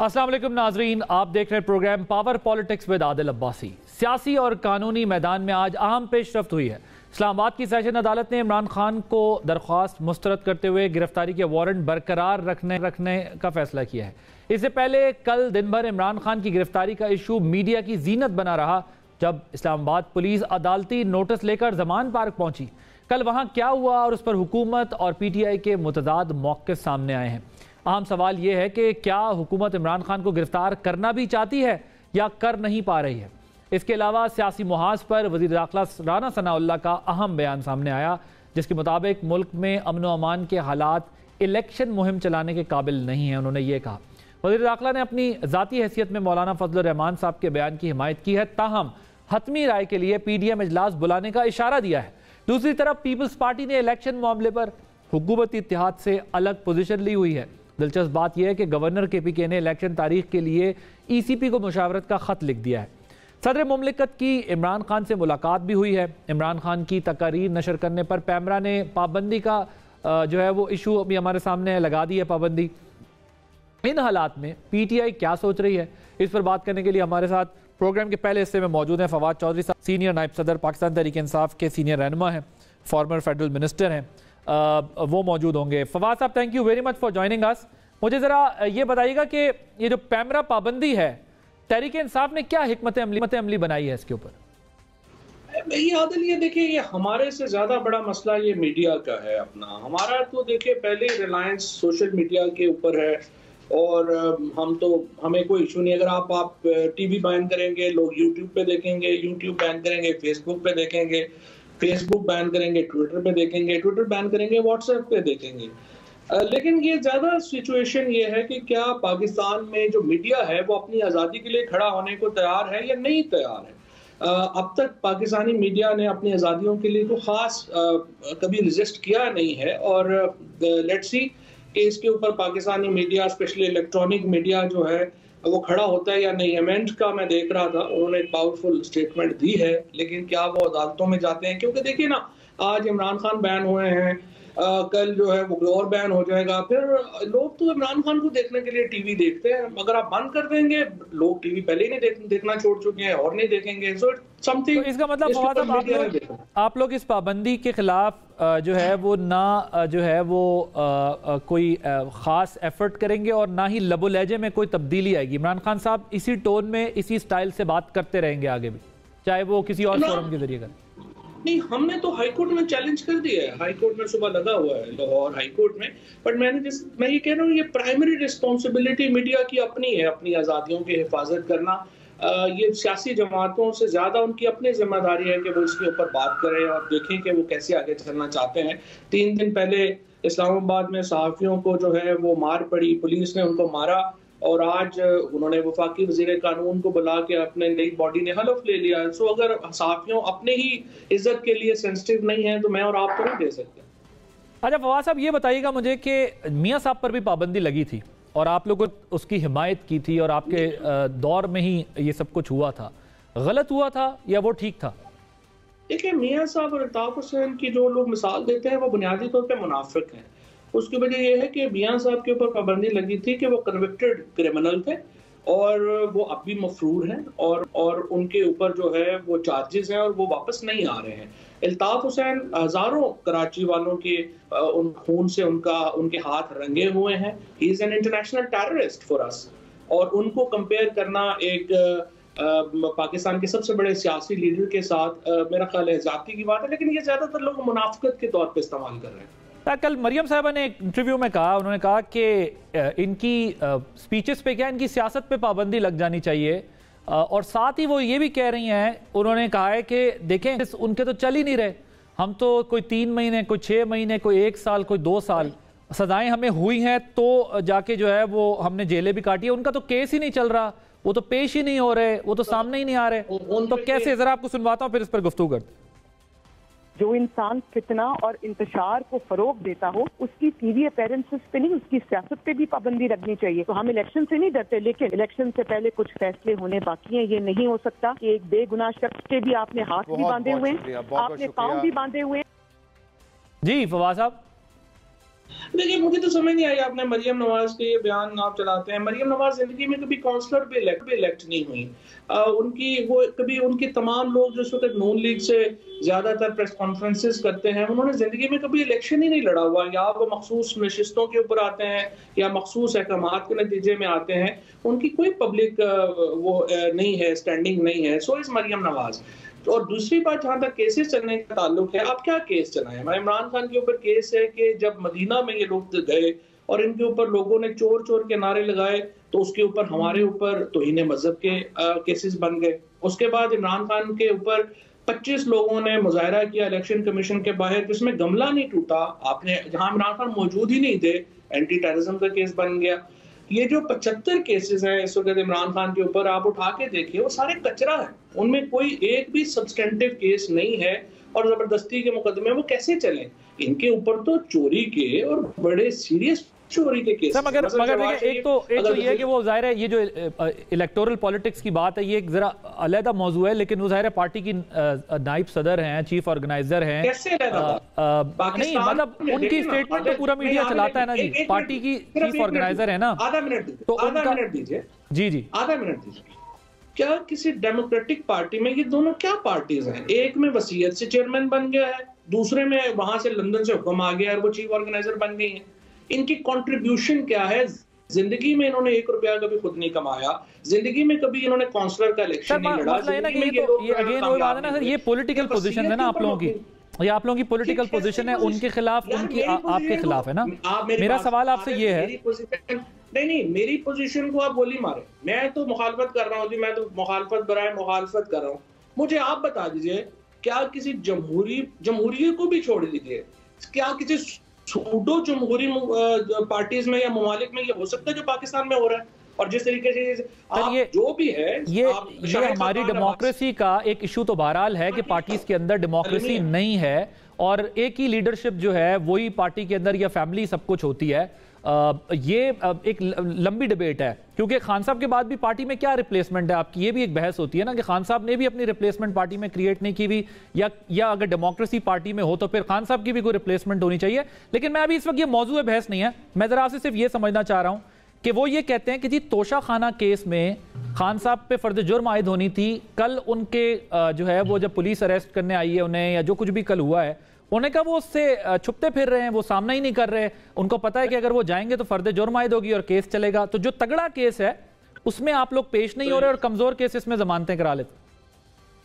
अस्सलाम वालेकुम नाजरीन, आप देख रहे हैं programme power politics with Adil Abbasi. सियासी और कानूनी मैदान में आज अहम पेशरफ्त हुई है। इस्लामाबाद की सेशन अदालत ने इमरान खान को दरख्वास्त मुस्तरद करते हुए गिरफ्तारी के वारंट बरकरार रखने का फैसला किया है। इससे पहले कल दिन भर इमरान खान की गिरफ्तारी का इशू मीडिया की जीनत बना रहा, जब इस्लामाबाद पुलिस अदालती नोटिस लेकर जमान पार्क पहुंची। कल वहां क्या हुआ और उस पर हुकूमत और PTI के मुतदाद मौक़िफ़ सामने आए हैं। अहम सवाल यह है कि क्या हुकूमत इमरान खान को गिरफ्तार करना भी चाहती है या कर नहीं पा रही है। इसके अलावा सियासी मुहाज पर वज़ीर दाखिला राना सनाउल्लाह का अहम बयान सामने आया, जिसके मुताबिक मुल्क में अमन व अमान के हालात इलेक्शन मुहिम चलाने के काबिल नहीं हैं। उन्होंने ये कहा। वज़ीर दाखिला ने अपनी ज़ाती हैसियत में मौलाना फजलुर रहमान साहब के बयान की हिमायत की है, ताहम हतमी राय के लिए PDM इजलास बुलाने का इशारा दिया है। दूसरी तरफ पीपल्स पार्टी ने इलेक्शन मामले पर हुकूमती इत्तेहाद से अलग पोजीशन ली हुई है। दिलचस्प बात यह है कि गवर्नर KPK ने इलेक्शन तारीख के लिए ECP को मुशावरत का खत लिख दिया है। सदर मुमलिकत की इमरान खान से मुलाकात भी हुई है। इमरान खान की तकारीर नशर करने पर पैमरा ने पाबंदी का जो है वो इशू अभी हमारे सामने लगा दी है, पाबंदी। इन हालात में PTI क्या सोच रही है, इस पर बात करने के लिए हमारे साथ प्रोग्राम के पहले हिस्से में मौजूद हैं फवाद चौधरी साहब, सीनियर नायब सदर पाकिस्तान तहरीक इंसाफ के सीनियर रहनुमा हैं, फॉर्मर फेडरल मिनिस्टर हैं, वो मौजूद होंगे। फवाद साहब, thank you very much for joining us. मुझे ज़रा ये बताइएगा कि ये जो पैमरा पाबंदी है, तहरीक इंसाफ ने क्या हिकमत अमली बनाई है इसके ऊपर? ये देखिए, ये हमारे से ज्यादा बड़ा मसला ये मीडिया का है अपना। हमारा तो देखिए पहले रिलायंस सोशल मीडिया के ऊपर है और हमें कोई इशू नहीं। अगर आप TV बैन करेंगे, लोग YouTube पे देखेंगे, YouTube बैन करेंगे, Facebook पे देखेंगे, Facebook बैन करेंगे, ट्विटर पे देखेंगे, ट्विटर बैन करेंगे, WhatsApp पे देखेंगे। लेकिन ये ज्यादा सिचुएशन ये है कि क्या पाकिस्तान में जो मीडिया है वो अपनी आज़ादी के लिए खड़ा होने को तैयार है या नहीं तैयार है। अब तक पाकिस्तानी मीडिया ने अपनी आज़ादियों के लिए तो खास कभी रिजिस्ट किया नहीं है और लेट्स सी कि इसके ऊपर Pakistani media, specially electronic media जो है वो खड़ा होता है या नहीं। एमेंट का मैं देख रहा था, उन्होंने एक पावरफुल स्टेटमेंट दी है, लेकिन क्या वो अदालतों में जाते हैं? क्योंकि देखिए ना, आज इमरान खान बैन हुए हैं, कल जो है वो और बैन हो जाएगा। फिर लोग तो इमरान खान को देखने के लिए TV देखते हैं। अगर आप बंद कर देंगे, लोग TV पहले ही नहीं देखना छोड़ चुके हैं और नहीं देखेंगे। सो समथिंग, तो इसका मतलब आप लोग इस पाबंदी के खिलाफ जो है वो ना जो है वो कोई खास एफर्ट करेंगे और ना ही लबो लहजे में कोई तब्दीली आएगी। इमरान खान साहब इसी टोन में, इसी स्टाइल से बात करते रहेंगे आगे भी, चाहे वो किसी और फोरम के जरिए करें? नहीं, हमने तो हाई कोर्ट में चैलेंज कर दिया है। हाई कोर्ट में सुबह लगा हुआ है, लाहौर हाई कोर्ट में। बट मैं ये कह रहा हूँ, ये प्राइमरी रिस्पॉन्सिबिलिटी मीडिया की अपनी है, अपनी आज़ादियों की हिफाजत करना। ये सियासी जमातों से ज़्यादा उनकी अपनी जिम्मेदारी है कि वो इसके ऊपर बात करें और देखें कि वो कैसे आगे चलना चाहते हैं। 3 दिन पहले इस्लामाबाद में सहाफ़ियों को जो है वो मार पड़ी, पुलिस ने उनको मारा और आज उन्होंने वफाकी वज़ीर कानून को बुला के अपने नई बॉडी ने हलफ ले लिया। सो अगर सहाफ़ियों अपने ही इज्जत के लिए सेंसिटिव नहीं है तो मैं और आप तो नहीं दे सकते। अच्छा फवाद साहब, ये बताइएगा मुझे कि मियाँ साहब पर भी पाबंदी लगी थी और आप लोगों ने उसकी हिमायत की थी और आपके दौर में ही ये सब कुछ हुआ था, गलत हुआ था या वो ठीक था? देखिए, मियाँ साहब और अल्ताफ हुसैन की जो लोग मिसाल देते हैं वो बुनियादी तौर पर मुनाफिक हैं। उसकी वजह यह है कि मियाँ साहब के ऊपर पाबंदी लगी थी कि वो कन्विक्टेड क्रिमिनल थे और वो अब भी मफरूर हैं और उनके ऊपर जो है वो चार्जेस हैं और वो वापस नहीं आ रहे हैं। अल्ताफ हुसैन, हजारों कराची वालों के उन खून से उनके हाथ रंगे हुए हैं। He is an international terrorist for us. और उनको कंपेयर करना एक पाकिस्तान के सबसे बड़े सियासी लीडर के साथ मेरा ख्याल है जाती की बात है, लेकिन ये ज्यादातर लोग मुनाफिकत के तौर पर इस्तेमाल कर रहे हैं। कल मरियम साहबा ने एक इंटरव्यू में कहा, उन्होंने कहा कि इनकी स्पीचेस पे क्या, इनकी सियासत पे पाबंदी लग जानी चाहिए और साथ ही वो ये भी कह रही हैं, उन्होंने कहा है कि देखें उनके तो चल ही नहीं रहे, हम तो कोई 3 महीने, कोई 6 महीने, कोई 1 साल, कोई 2 साल सजाएं हमें हुई हैं तो जाके जो है वो हमने जेलें भी काटी है, उनका तो केस ही नहीं चल रहा, वो तो पेश ही नहीं हो रहे, वो तो सामने ही नहीं आ रहे। तो कैसे, जरा आपको सुनवाता हूँ फिर इस पर गुफ्तगू करते। जो इंसान फितना और इंतशार को फरोग देता हो, उसकी TV अपीयरेंसेस पे नहीं, उसकी सियासत पे भी पाबंदी लगनी चाहिए। तो हम इलेक्शन से नहीं डरते, लेकिन इलेक्शन से पहले कुछ फैसले होने बाकी हैं। ये नहीं हो सकता कि एक बेगुनाह शख्स के भी आपने हाथ भी बांधे हुए हैं, आपने पाँव भी बांधे हुए हैं। जी फवाद साहब। देखिए, मुझे तो समझ नहीं आई, आपने मरियम नवाज के ये बयान आप चलाते हैं। मरियम नवाज जिंदगी में कभी काउंसलर भी इलेक्ट नहीं हुई। उनकी वो कभी उनके तमाम लोग जो इस वक्त नून लीग से ज्यादातर प्रेस कॉन्फ्रेंसेस करते हैं, उन्होंने जिंदगी में कभी इलेक्शन ही नहीं लड़ा हुआ। या वो मखसूस नशिस्तों के ऊपर आते हैं या मखसूस अहकामात के नतीजे में आते हैं। उनकी कोई पब्लिक नहीं है, स्टैंडिंग नहीं है। So is Maryam Nawaz. और दूसरी बात, जहां तक केसेस चलने का ताल्लुक है, आप क्या केस चलाए? इमरान खान के ऊपर केस है कि जब मदीना में ये लोग गए और इनके ऊपर लोगों ने चोर चोर के नारे लगाए, तो उसके ऊपर हमारे ऊपर तौहीन मजहब के केसेस बन गए। उसके बाद इमरान खान के ऊपर 25 लोगों ने मुजाहरा किया इलेक्शन कमीशन के बाहर, जिसमें गमला नहीं टूटा। आपने, जहां इमरान खान मौजूद ही नहीं थे, एंटी टेररिज्म का केस बन गया। ये जो 75 केसेस हैं इस वक्त इमरान खान के ऊपर, आप उठा के देखिए, वो सारे कचरा है। उनमें कोई एक भी सब्सटेंटिव केस नहीं है। और जबरदस्ती के मुकदमे वो कैसे चलें? इनके ऊपर तो चोरी के और बड़े सीरियस चोरी के केस। मगर देखिए, एक तो ये है कि वो जाहिर है, ये जो इलेक्टोरल पॉलिटिक्स की बात है, ये एक जरा अलग मौजू है। लेकिन वो जाहिर है पार्टी की नाइब सदर हैं, चीफ ऑर्गेनाइजर हैं। नहीं, मतलब उनकी स्टेटमेंट तो पूरा मीडिया चलाता है ना जी। पार्टी की चीफ ऑर्गेनाइजर है ना। आधा मिनट दीजिए। जी आधा मिनट दीजिए। क्या किसी डेमोक्रेटिक पार्टी में, ये दोनों क्या पार्टीज हैं? एक में वसीयत से चेयरमैन बन गया है, दूसरे में वहां से लंदन से हुक्म आ गया और वो चीफ ऑर्गेनाइजर बन गई है। इनकी कंट्रीब्यूशन क्या है? जिंदगी में इन्होंने 1 रुपया कभी खुद नहीं कमाया। जिंदगी में कभी इन्होंने काउंसलर का इलेक्शन नहीं लड़ा। ये पॉलिटिकल पोजीशन है ना आप लोगों की, ये आप लोगों की पॉलिटिकल पोजीशन है, उनके खिलाफ, उनकी आपके खिलाफ है ना। मेरा सवाल आपसे ये है। नहीं, मेरी पोजीशन को आप गोली मारे। मैं तो मुखालफत कर रहा हूँ जी, मैं तो मुखालफत बराए मुखालफत कर रहा हूँ। मुझे आप बता दीजिए, क्या किसी जमहूरियत को भी छोड़ दीजिए, क्या किसी सूडो जमहूरी पार्टीज में या ममालिक में ये हो सकता है जो पाकिस्तान में हो रहा है? और जिस तरीके से आप जो भी है, ये हमारी डेमोक्रेसी का एक इशू तो बहरहाल है कि पार्टीज के अंदर डेमोक्रेसी नहीं है और एक ही लीडरशिप जो है वही पार्टी के अंदर या फैमिली सब कुछ होती है। ये एक लंबी डिबेट है, क्योंकि खान साहब के बाद भी पार्टी में क्या रिप्लेसमेंट है आपकी, ये भी एक बहस होती है ना कि खान साहब ने भी अपनी रिप्लेसमेंट पार्टी में क्रिएट नहीं की हुई, या अगर डेमोक्रेसी पार्टी में हो तो फिर खान साहब की भी कोई रिप्लेसमेंट होनी चाहिए। लेकिन मैं अभी इस वक्त ये मौजूद है, बहस नहीं है। मैं जरा आपसे सिर्फ ये समझना चाह रहा हूं कि वो ये कहते हैं कि जी तोशा खाना केस में खान साहब पे फर्द जुर्म आयद होनी थी। कल उनके जो है वो जब पुलिस अरेस्ट करने आई है उन्हें, या जो कुछ भी कल हुआ है, उन्हें कहा वो उससे छुपते फिर रहे हैं, वो सामना ही नहीं कर रहे। उनको पता है कि अगर वो जाएंगे तो फर्द जुर्म आयद होगी और केस चलेगा। तो जो तगड़ा केस है उसमें आप लोग पेश नहीं हो रहे और कमजोर केसेस में जमानतें करा लेते।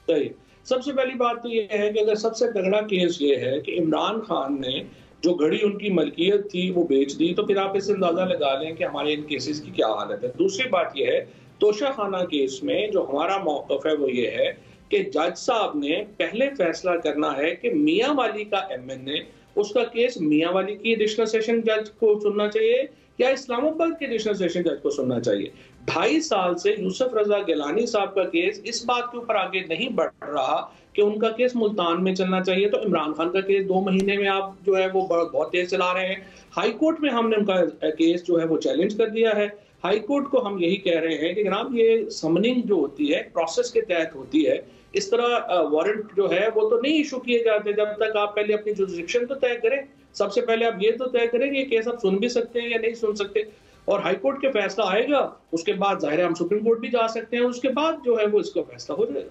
सही। सबसे पहली बात तो ये है कि अगर सबसे तगड़ा केस ये है कि इमरान खान ने जो घड़ी उनकी मलकियत थी वो बेच दी, तो फिर आप इससे अंदाजा लगा लें कि हमारे इन केसेस की क्या हालत है। दूसरी बात यह है, तोशा खाना केस में जो हमारा मौक़िफ़ है वो ये है कि जज साहब ने पहले फैसला करना है कि मियां वाली का एमएनए, उसका केस मियां वाली की एडिशनल सेशन जज को सुनना चाहिए या इस्लामाबाद के एडिशनल सेशन जज को सुनना चाहिए। 2.5 साल से यूसुफ रजा गिलानी साहब का केस इस बात के ऊपर आगे नहीं बढ़ रहा कि उनका केस मुल्तान में चलना चाहिए, तो इमरान खान का केस 2 महीने में आप जो है वो बहुत तेज चला रहे हैं। हाई कोर्ट में हमने उनका केस जो है वो चैलेंज कर दिया है। हाई कोर्ट को हम यही कह रहे हैं कि जनाब ये समनिंग जो होती है प्रोसेस के तहत होती है। इस तरह वारंट जो है वो तो नहीं इशू किए जाते जब तक आप पहले अपनी जुरिस्डिक्शन तो तय करें। सबसे पहले आप ये तो तय करें कि केस आप सुन भी सकते हैं या नहीं सुन सकते, और हाई कोर्ट के फैसला आएगा, उसके बाद जाहिर है हम सुप्रीम कोर्ट भी जा सकते हैं, उसके बाद जो है वो इसका फैसला हो जाएगा।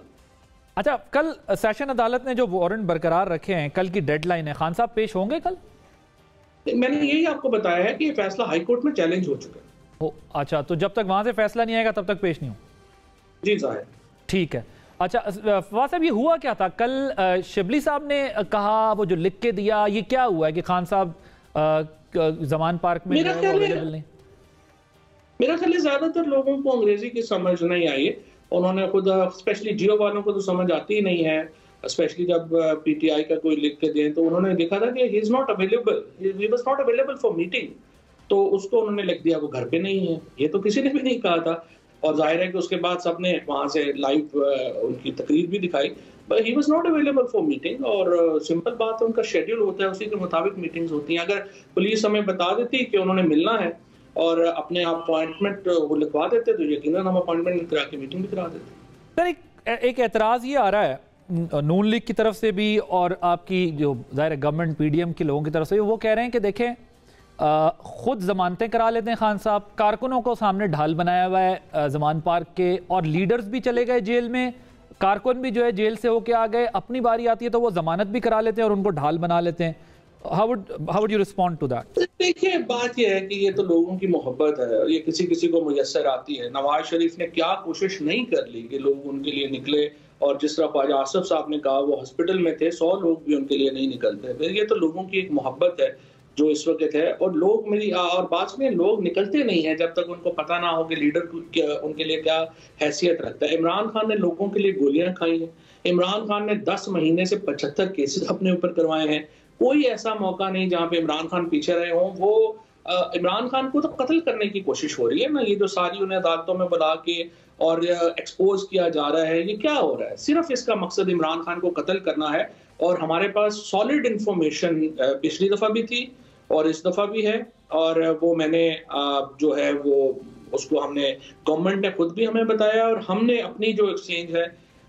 अच्छा, कल सेशन अदालत ने जो वारंट बरकरार रखे हैं, कल की डेडलाइन है, खान साहब पेश होंगे कल? मैंने यही आपको बताया है कि ये फैसला हाई कोर्ट में चैलेंज हो चुका है। अच्छा, तो जब तक वहां से फैसला नहीं आएगा तब तक पेश नहीं हो? जी जाहिर। ठीक है। अच्छा फवाद साहब, ये हुआ क्या था कल? शिबली साहब ने कहा, वो जो लिख के दिया, ये क्या हुआ है कि खान साहब जमान पार्क में अवेलेबल नहीं? मेरा ख्याल है ज्यादातर लोगों को अंग्रेजी की समझ नहीं आई। उन्होंने खुद, स्पेशली जियो वालों को तो समझ आती ही नहीं है, स्पेशली जब पीटीआई का कोई लिख के दें तो उन्होंने लिखा था कि he is not available, he was not available for meeting, तो उसको उन्होंने लिख दिया वो घर पे नहीं है। ये तो किसी ने भी नहीं कहा था, और जाहिर है कि उसके बाद सबने वहां से लाइव उनकी तकरीर भी दिखाई, but he was not available for meeting. और सिंपल बात है, उनका शेड्यूल होता है, उसी के मुताबिक मीटिंग्स होती हैं। अगर पुलिस हमें बता देती कि उन्होंने मिलना है और अपने अपॉइंटमेंट वो लिखवा देते तो यकीनन हम अपॉइंटमेंट करा के मीटिंग भी करा देते। सर, एक एतराज़ ये आ रहा है नून लीग की तरफ से भी और आपकी जो ज़ाहिर गवर्नमेंट पीडीएम के लोगों की तरफ से, वो कह रहे हैं कि देखें खुद जमानतें करा लेते हैं खान साहब, कारकुनों को सामने ढाल बनाया हुआ है जमान पार्क के, और लीडर्स भी चले गए जेल में, कारकुन भी जो है जेल से होके आ गए, अपनी बारी आती है तो वो जमानत भी करा लेते हैं और उनको ढाल बना लेते हैं। How would you respond to that? देखिए, बात यह है कि ये तो लोगों की मोहब्बत है, ये किसी किसी को मुयस्सर आती है। नवाज शरीफ ने क्या कोशिश नहीं कर ली कि लोग उनके लिए निकले, और जिस तरह ख्वाजा आसिफ साहब ने कहा वो हॉस्पिटल में थे, 100 लोग भी उनके लिए नहीं निकलते। फिर ये तो लोगों की एक मोहब्बत है जो इस वक्त है, और लोग और बात में लोग निकलते नहीं हैं जब तक उनको पता ना हो कि लीडर उनके लिए क्या हैसियत रखता है। इमरान खान ने लोगों के लिए गोलियां खाई हैं, इमरान खान ने 10 महीने से 75 केसेस अपने ऊपर करवाए हैं। कोई ऐसा मौका नहीं जहां पे इमरान खान पीछे रहे हों। वो इमरान खान को तो कत्ल करने की कोशिश हो रही है ना, ये जो सारी उन्हें अदालतों में बुला के और एक्सपोज किया जा रहा है, ये क्या हो रहा है? सिर्फ इसका मकसद इमरान खान को कत्ल करना है। और हमारे पास सॉलिड इंफॉर्मेशन पिछली दफा भी थी और इस दफा भी है, और वो मैंने जो है वो उसको हमने, गवर्नमेंट ने खुद भी हमें बताया, और हमने अपनी जो एक्सचेंज है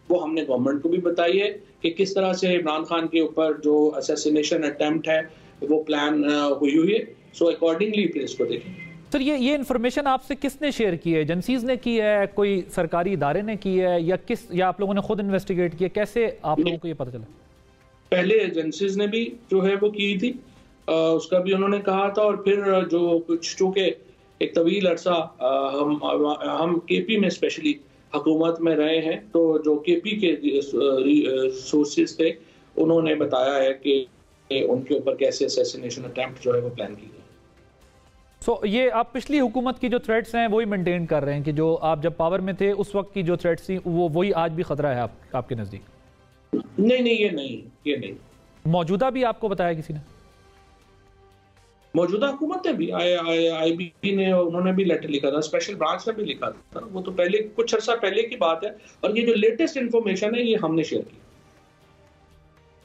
वो हमने गवर्नमेंट को भी बताई है कि किस तरह से इमरान खान के ऊपर जो असैसिनेशन अटेम्प्ट है वो प्लान हुई है। सो अकॉर्डिंगली फिर इसको देखें। सर, ये इन्फॉर्मेशन आपसे किसने शेयर की है? एजेंसीज ने की है, कोई सरकारी इदारे ने की है, या आप लोगों ने खुद इन्वेस्टिगेट किया? कैसे आप लोगों को ये पता चला? पहले एजेंसीज ने भी जो है वो की थी, उसका भी उन्होंने कहा था, और फिर जो कुछ चूंकि एक तवील अरसा हम केपी में स्पेशली हुकूमत में रहे हैं, तो जो केपी के सोर्सेज थे उन्होंने बताया है कि उनके ऊपर कैसे असैसिनेशन अटेम्प्ट जो है वो प्लान की गई। सो ये आप पिछली हुकूमत की जो थ्रेट्स हैं वही मेंटेन कर रहे हैं कि जो आप जब पावर में थे उस वक्त की जो थ्रेट्स थी वो वही आज भी खतरा है आपके नजदीक? नहीं, ये नहीं। मौजूदा भी आपको बताया किसी ने? मौजूदा हुकूमत ने भी, IBP ने, उन्होंने भी लेटर लिखा था, स्पेशल ब्रांच ने भी लिखा था। वो तो पहले, कुछ अर्सा पहले की बात है, और ये जो लेटेस्ट इंफॉर्मेशन है ये हमने शेयर की।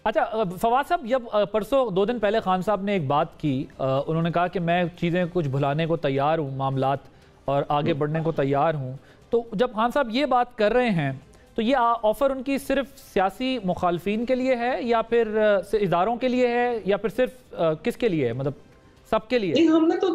अच्छा फवाद साहब, जब परसों 2 दिन पहले खान साहब ने एक बात की, उन्होंने कहा कि मैं चीज़ें कुछ भुलाने को तैयार हूँ, मामलात, और आगे बढ़ने को तैयार हूँ, तो जब खान साहब ये बात कर रहे हैं तो ये ऑफर उनकी सिर्फ सियासी मुखालफिन के लिए है, या फिर इदारों के लिए है, या फिर सिर्फ किसके लिए है, मतलब सबके लिए? नहीं, हमने तो,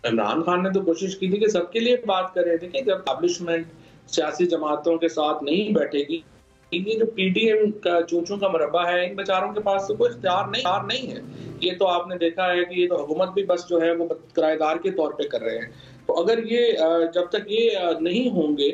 इमरान खान ने तो कोशिश की थी कि सबके लिए बात कर रहे थे कि जब एस्टैब्लिशमेंट सियासी जमातों के साथ नहीं बैठेगी, ये जो PDM का चूचों का मरबा है, इन बेचारों के पास तो कोई इख्तियार नहीं है। ये तो आपने देखा है कि ये तो हुकूमत भी बस जो है वो किराएदार के तौर पे कर रहे हैं। तो अगर ये जब तक ये नहीं होंगे,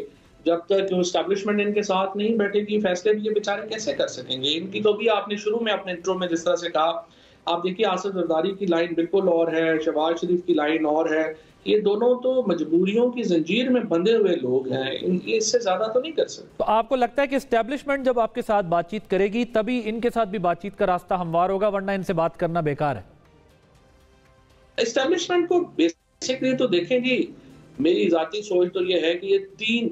जब तक एस्टैब्लिशमेंट इनके साथ नहीं बैठेगी, फैसले भी ये बेचारे कैसे कर सकेंगे? इनकी तो भी आपने शुरू में अपने इंट्रो में जिस तरह से कहा, आप देखिए आसिफ जरदारी की लाइन बिल्कुल और है, शहबाज शरीफ की लाइन और है। ये दोनों तो मजबूरियों की जंजीर में बंधे हुए लोग हैं, इससे ज्यादा तो नहीं कर सकते। तो आपको लगता है कि एस्टैब्लिशमेंट जब आपके साथ बातचीत करेगी तभी इनके साथ भी बातचीत का रास्ता हमवार होगा, वरना इनसे बात करना बेकार है? एस्टैब्लिशमेंट को बेसिकली तो देखें जी, मेरी जाती सोच तो ये है कि ये 3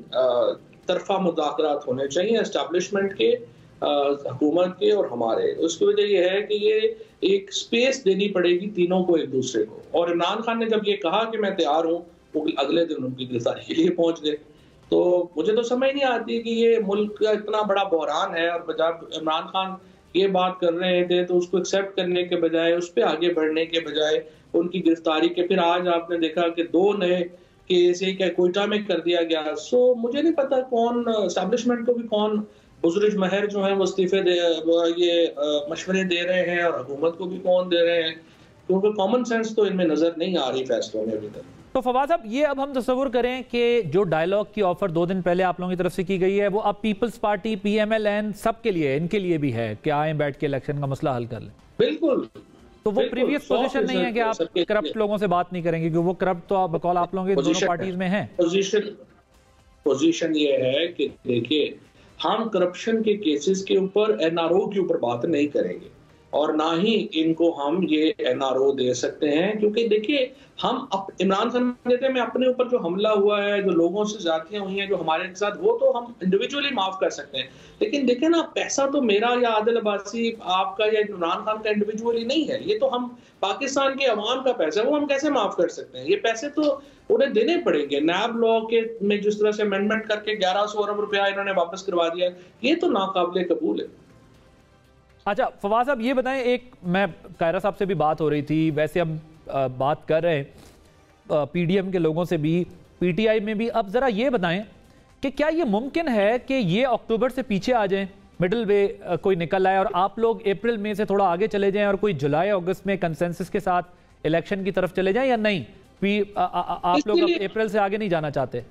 तरफा मुज़ाकरात होने चाहिए, एस्टैब्लिशमेंट के, हुकूमत के और हमारे। उसकी वजह यह है कि ये एक स्पेस देनी पड़ेगी तीनों को एक दूसरे को। और इमरान खान ने जब ये कहा कि मैं तैयार हूँ, वो अगले दिन उनकी गिरफ्तारी के लिए पहुंच गए। तो मुझे तो समझ नहीं आती कि ये मुल्क का इतना बड़ा बहरान है, और जब इमरान खान ये बात कर रहे थे तो उसको एक्सेप्ट करने के बजाय, उस पर आगे बढ़ने के बजाय उनकी गिरफ्तारी के, फिर आज आपने देखा कि 2 नए केस एक कोयटा में कर दिया गया। सो मुझे नहीं पता कौन, एस्टैब्लिशमेंट को भी कौन बुजुर्ग महर जो है वो इस्तीफे मशवरे दे रहे हैं, और हुकूमत को भी कौन दे रहे हैं, क्योंकि कॉमन सेंस तो इनमें नजर नहीं आ रही फैसलों में अभी तक। तो फवाद साहब, ये अब हम तस्वुर करें कि जो डायलॉग की ऑफर 2 दिन पहले आप लोगों की तरफ से की गई है, वो अब पीपल्स पार्टी, PMLN सबके लिए, इनके लिए भी है कि आए बैठ के इलेक्शन का मसला हल कर लें। बिल्कुल। तो वो प्रीवियस पोजीशन नहीं है कि आप करप्ट लोगों से बात नहीं करेंगे, क्योंकि वो करप्ट तो बकौल आप लोगों के दोनों पार्टीज में है। पोजीशन ये है कि देखिए, हम करप्शन के केसेस के ऊपर, NRO के ऊपर बात नहीं करेंगे, और ना ही इनको हम ये NRO दे सकते हैं, क्योंकि देखिए हम इमरान खान कहते हैं मैं अपने ऊपर जो हमला हुआ है, जो लोगों से ज्यादतियां हुई हैं जो हमारे साथ, वो तो हम इंडिविजुअली माफ कर सकते हैं। लेकिन देखिए ना, पैसा तो मेरा या आदिल अब्बासी आपका या इमरान खान का इंडिविजुअली नहीं है, ये तो हम पाकिस्तान के अवाम का पैसा है, वो हम कैसे माफ कर सकते हैं? ये पैसे तो उन्हें देने पड़ेंगे। नैब लॉ के में जिस तरह से अमेंडमेंट करके 1100 अरब रुपया इन्होंने वापस करवा दिया, ये तो नाकाबिले कबूल है। अच्छा फवाद साहब, ये बताएं, एक मैं कायरा साहब से भी बात हो रही थी, वैसे अब बात कर रहे हैं PDM के लोगों से भी, PTI में भी। अब ज़रा ये बताएं कि क्या ये मुमकिन है कि ये अक्टूबर से पीछे आ जाएं, मिडिल वे कोई निकल आए और आप लोग अप्रैल मई से थोड़ा आगे चले जाएं और कोई जुलाई अगस्त में कंसेंसस के साथ इलेक्शन की तरफ चले जाएं, या नहीं आप लोग अप्रैल से आगे नहीं जाना चाहते?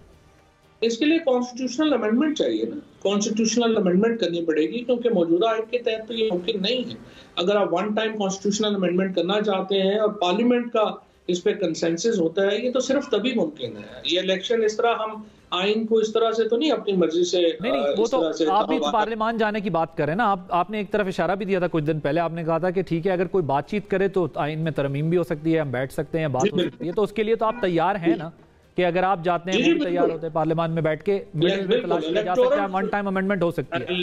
इसके लिए कॉन्स्टिट्यूशनल अमेंडमेंट चाहिए ना, कॉन्स्टिट्यूशनल अमेंडमेंट करनी पड़ेगी, क्योंकि मौजूदा एक्ट के तहत तो ये मुमकिन नहीं है। अगर आप वन टाइम कॉन्स्टिट्यूशनल अमेंडमेंट करना चाहते हैं और पार्लियामेंट का इस पे कंसेंसस होता है, ये तो सिर्फ तभी मुमकिन है। ये इलेक्शन इस तरह हम आइन को इस तरह से तो नहीं अपनी मर्जी से नहीं, वो तो आप भी तो पार्लियामान जाने की बात करें ना। आपने एक तरफ इशारा भी दिया था कुछ दिन पहले, आपने कहा था कि ठीक है अगर कोई बातचीत करे तो आइन में तरमीम भी हो सकती है, हम बैठ सकते हैं, बात हो सकती है। तो उसके लिए तो आप तैयार हैं ना कि अगर आप जाते हैं वो भी तैयार होते हैं, पार्लियामान में बैठ के मिडिल वे तलाश किया जा सकता है, वन टाइम अमेंडमेंट हो सकती है।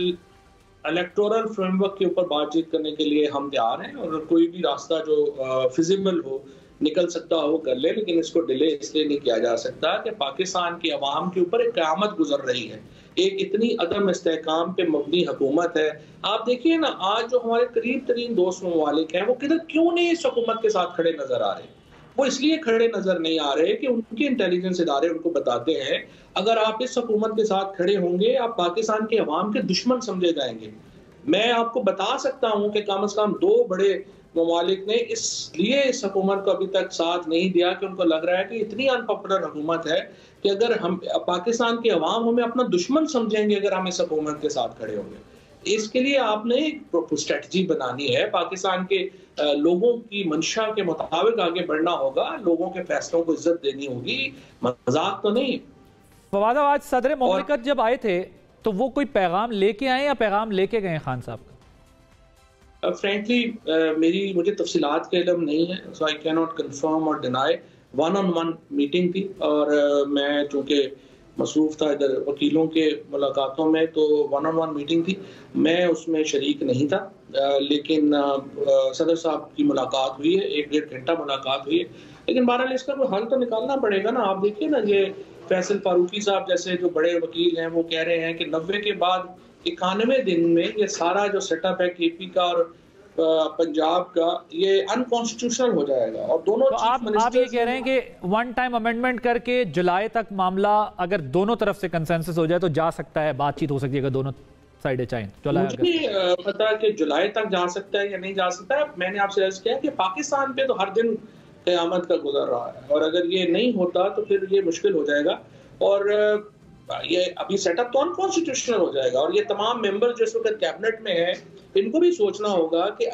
इलेक्टोरल फ्रेमवर्क के ऊपर बातचीत करने के लिए हम तैयार हैं, और कोई भी रास्ता जो फिजिबल हो, निकल सकता हो, कर ले, लेकिन इसको डिले इसलिए नहीं किया जा सकता कि पाकिस्तान की अवाम के ऊपर एक क़यामत गुजर रही है। एक इतनी अदम इस्तेहकाम पे मबनी हुकूमत है। आप देखिए ना, आज जो हमारे करीब तरीन दोस्त ममालिक हैं वो किधर क्यों नहीं इस हुकूमत के साथ खड़े नजर आ रहे? वो इसलिए खड़े नजर नहीं आ रहे कि उनके इंटेलिजेंस इदारे उनको बताते हैं अगर आप इस हुकूमत के साथ खड़े होंगे आप पाकिस्तान के अवाम के दुश्मन समझे जाएंगे। मैं आपको बता सकता हूं कि कम से कम 2 बड़े ममालिक ने इसलिए इस हुकूमत को अभी तक साथ नहीं दिया कि उनको लग रहा है कि इतनी अनपॉपुलर हुकूमत है कि अगर हम पाकिस्तान के अवाम हमें अपना दुश्मन समझेंगे अगर हम इस हुकूमत के साथ खड़े होंगे। इसके लिए आपने एक स्ट्रेटजी बनानी है, पाकिस्तान के लोगों की मंशा के मुताबिक आगे बढ़ना होगा, लोगों के फैसलों को इज्जत देनी होगी, मजाक तो नहीं। फवाद, आज सदर मुमलिकत जब आए थे तो वो कोई पैगाम लेके आए या पैगाम लेके गए खान साहब का? फ्रैंकली मुझे तफसीलात का इल्म नहीं है, सो आई कैन नॉट कंफर्म और डिनाई। 1-on-1 मीटिंग थी और मैं चूंकि मसरूफ था इधर वकीलों के मुलाकातों में, तो 1-on-1 मीटिंग थी, मैं उसमें शरीक नहीं था। लेकिन सदर साहब की मुलाकात हुई है, 1-1.5 घंटा मुलाकात हुई है। लेकिन बहरहाल इसका कोई हल तो निकालना पड़ेगा ना। आप देखिए ना, ये फैसल फारूकी साहब जैसे जो बड़े वकील हैं वो कह रहे हैं कि 90 के बाद 91 दिन में ये सारा जो सेटअप है KP का और पंजाब का, ये अनकॉन्स्टिट्यूशनल हो जाएगा। और दोनों तो आप ये कह रहे हैं कि वन टाइम अमेंडमेंट करके जुलाई तक मामला अगर दोनों तरफ से कंसेंसस हो जाए तो जा सकता है, बातचीत हो सकती है अगर दोनों साइडें चाहें? मुझे नहीं पता कि जुलाई तक जा सकता है या नहीं जा सकता है। मैंने आपसे अर्ज किया कि पाकिस्तान पे तो हर दिन क़यामत का गुजर रहा है, और अगर ये नहीं होता तो फिर ये मुश्किल हो जाएगा, और ये अभी सेटअप तो अनकॉन्स्टिट्यूशनल हो जाएगा। और ये तमाम मेंबर जो इस वक्त कैबिनेट में है, इनको भी सोचना होगा कि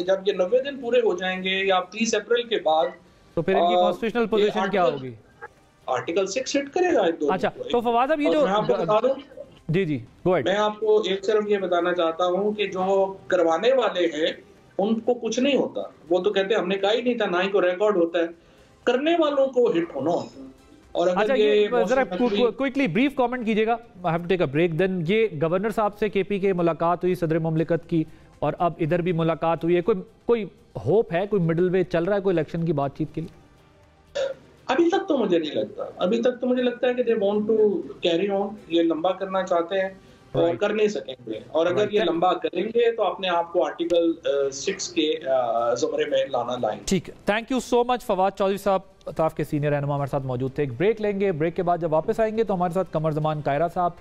जब ये 90 दिन पूरे हो जाएंगे या 30 अप्रैल के बाद, तो फिर इनकी कॉन्स्टिट्यूशनल पोजीशन क्या होगी? आर्टिकल 6 हिट करेगा। अच्छा, तो फवाद अब ये जो जी गो अहेड। मैं आपको एक सिर्फ ये बताना चाहता हूँ कि जो करवाने वाले हैं उनको कुछ नहीं होता, वो तो कहते हैं हमने कहा ही नहीं था, ना ही को रिकॉर्ड होता है, करने वालों को हिट होना होता है। और अगर ये जरा क्विकली ब्रीफ कमेंट कीजिएगा, I have to take a break. Then ये गवर्नर साहब से KP के मुलाकात हुई सदर मुमलिकत की, और अब इधर भी मुलाकात हुई है, कोई होप है, कोई मिडिल वे चल रहा है कोई इलेक्शन की बातचीत के लिए? अभी तक तो मुझे नहीं लगता। अभी तक तो मुझे लगता है कि they want to carry on, ये लंबा करना चाहते हैं और कर नहीं सकेंगे। और अगर ये लंबा करेंगे तो अपने आप को आर्टिकल 6 के ज़मरे में लाना लाएंगे। ठीक है, thank you so much. Fawad Chaudhry साहब ताफ के सीनियर रहनुमा हमारे साथ मौजूद थे। एक ब्रेक लेंगे, ब्रेक के बाद जब वापस आएंगे तो हमारे साथ कमर जमान कायरा साहब,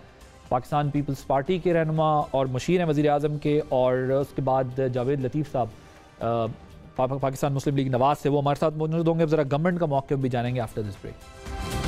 पाकिस्तान पीपल्स पार्टी के रहनुमा और मुशीर हैं वज़ीर आज़म के, और उसके बाद जावेद लतीफ़ साहब पाकिस्तान मुस्लिम लीग नवाज से, वो हमारे साथ मौजूद होंगे। ज़रा गवर्नमेंट का मौक़िफ़ भी जानेंगे आफ्टर दिस ब्रेक।